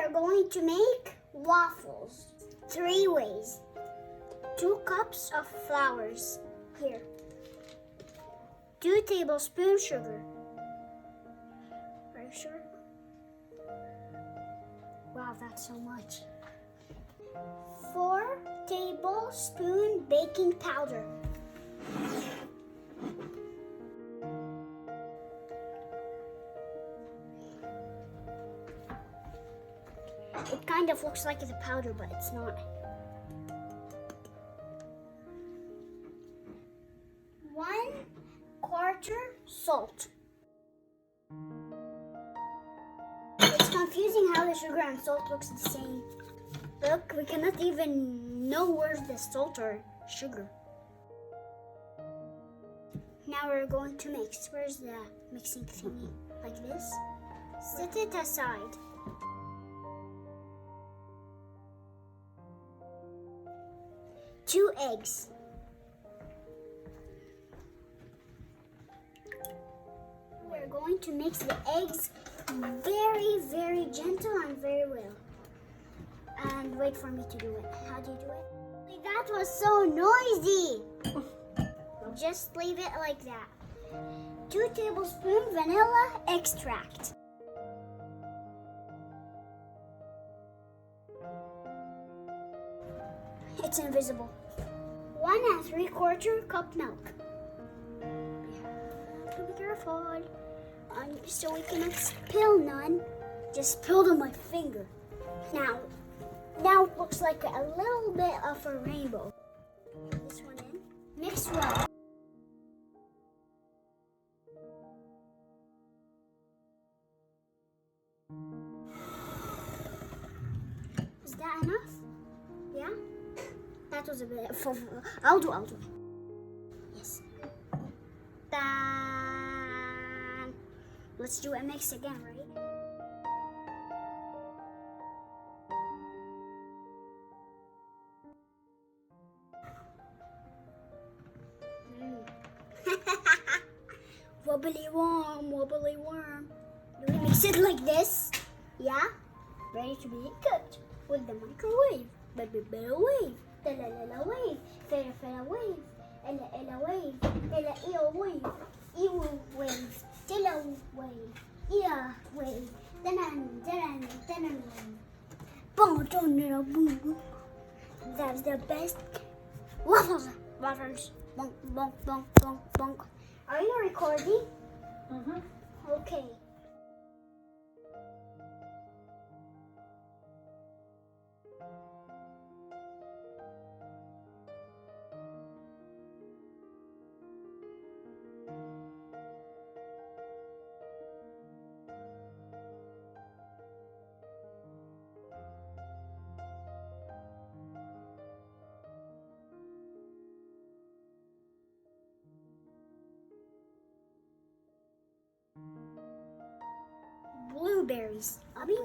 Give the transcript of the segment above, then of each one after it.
are going to make waffles. 3 ways. 2 cups of flours. Here. 2 tablespoons sugar. Are you sure? Wow, that's so much. 4 tablespoons baking powder. It kind of looks like the powder, but it's not. 1/4 salt. It's confusing how the sugar and salt looks the same. Look, we cannot even know where's the salt or sugar. Now we're going to mix. Where's the mixing thingy? Like this. Set it aside. Two eggs. We're going to mix the eggs very, very gentle and very well. And wait for me to do it. How do you do it? That was so noisy. Just leave it like that. 2 tablespoons vanilla extract. It's invisible. 1 3/4 cup milk. Be careful. So we cannot spill none. Just spilled on my finger. Now it looks like a little bit of a rainbow. Put this one in. Mix well. Is that enough? Yeah? That was a bit. I'll do. Yes. Done. Let's do a mix again, right? Wobbly worm. Do we mix it like this? Yeah? Ready to be cooked with the microwave. Baby better wave. La wave. Fella wave. Ella wave. Ella wave. Ew wave. Tilla wave. Yeah wave. Danan wave. Boom, boom. That's the best. Waffles. Bonk, bonk, bonk, bonk, bonk. Are you recording? Mm-hmm. Okay. Blueberries. Me.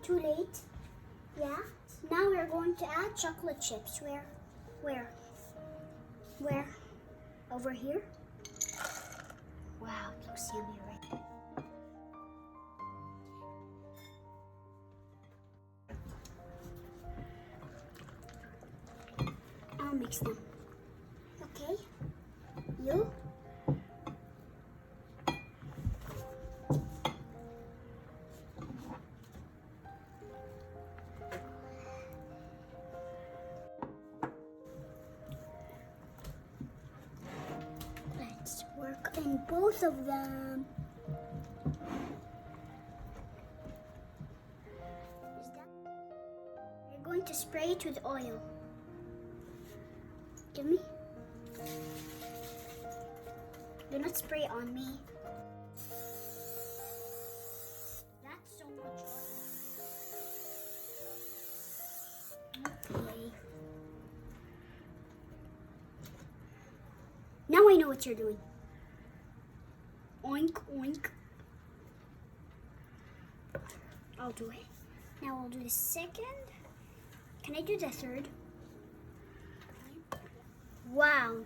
Too late. Yeah. Now we're going to add chocolate chips. Where? Over here? Wow, it looks yummy, right? I'll mix them. Okay. You? Work in both of them. We're going to spray it with oil. Give me. Do not spray on me. That's so much oil. Okay. Now I know what you're doing. Oink, oink. I'll do it. Now I'll do the second. Can I do the third? Wow.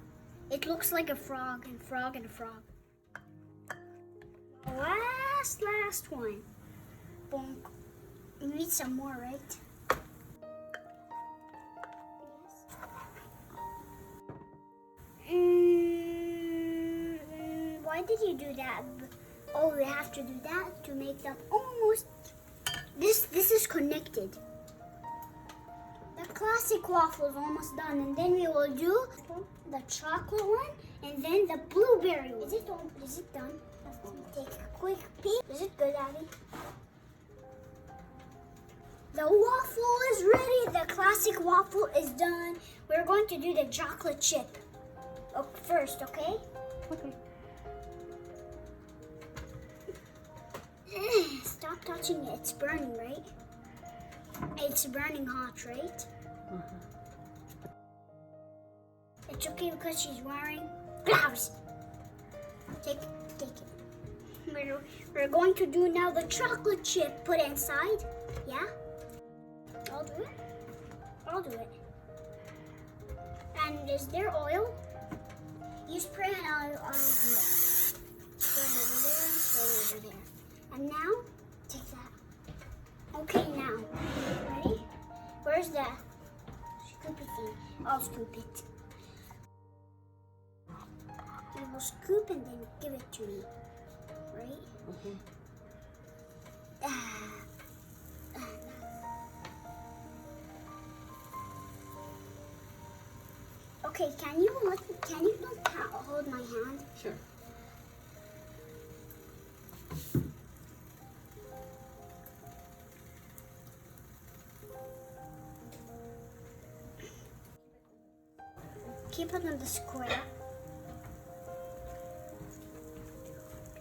It looks like a frog and frog and a frog. Last one. Bonk, You need some more, right? Why did you do that? Oh, we have to do that to make them almost... This is connected. The classic waffle is almost done, and then we will do the chocolate one, and then the blueberry one. Is it done? Let's take a quick peek. Is it good, Abby? The waffle is ready. The classic waffle is done. We're going to do the chocolate chip first, okay? Okay. Stop touching it. It's burning, right? It's burning hot, right? It's okay because she's wearing gloves. Take it. We're going to do now the chocolate chip. Put it inside. Yeah? I'll do it. And is there oil? You spray and I'll do it. Spray over there, spray over there. And now, take that. Okay, now. Ready? Where's the scoopy thing? I'll scoop it. You will scoop and then give it to me. Right? Okay. Okay, can you hold my hand? Sure. Keep it on the square.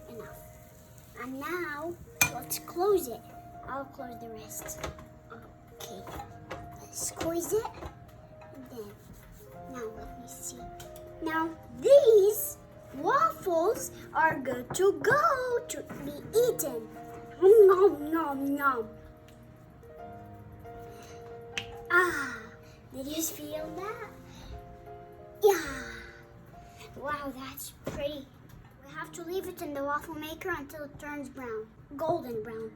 Enough. And now, let's close it. I'll close the rest. Okay. Let's squeeze it. And then, now let me see. Now, these waffles are good to go to be eaten. Nom, nom, nom. Ah, did you feel that? Yeah. Wow, that's pretty. We have to leave it in the waffle maker until it turns brown, golden brown.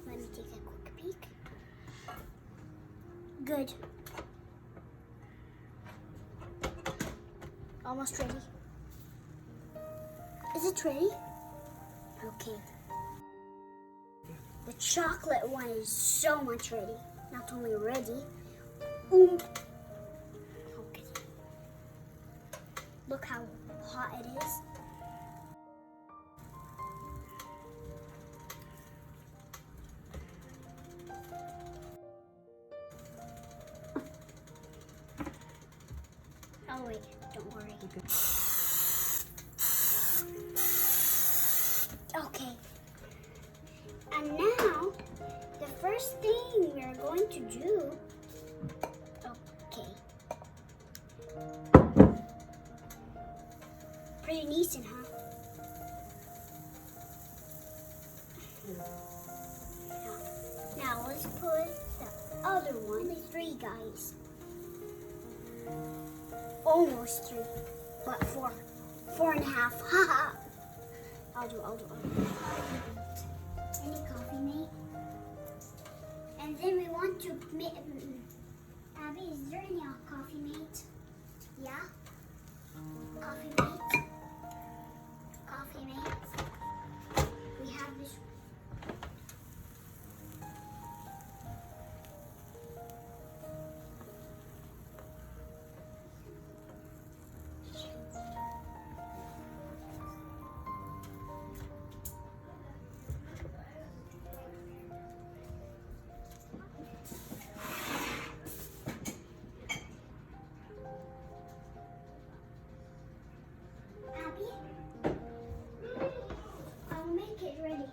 Let me take a quick peek. Good. Almost ready. Is it ready? Okay. The chocolate one is so much ready. Not only ready. Okay. Look how hot it is. Oh wait, don't worry. Okay. And now, the first thing we're going to do, pretty decent, huh? Now let's put the other one, the 3 guys. Almost 3, but 4.5. Haha. I'll do. Any coffee, mate? And then we want to make. Abby, is there any coffee, mate? Yeah? Coffee, mate? Coffee, mate? We have this. I'll make it ready.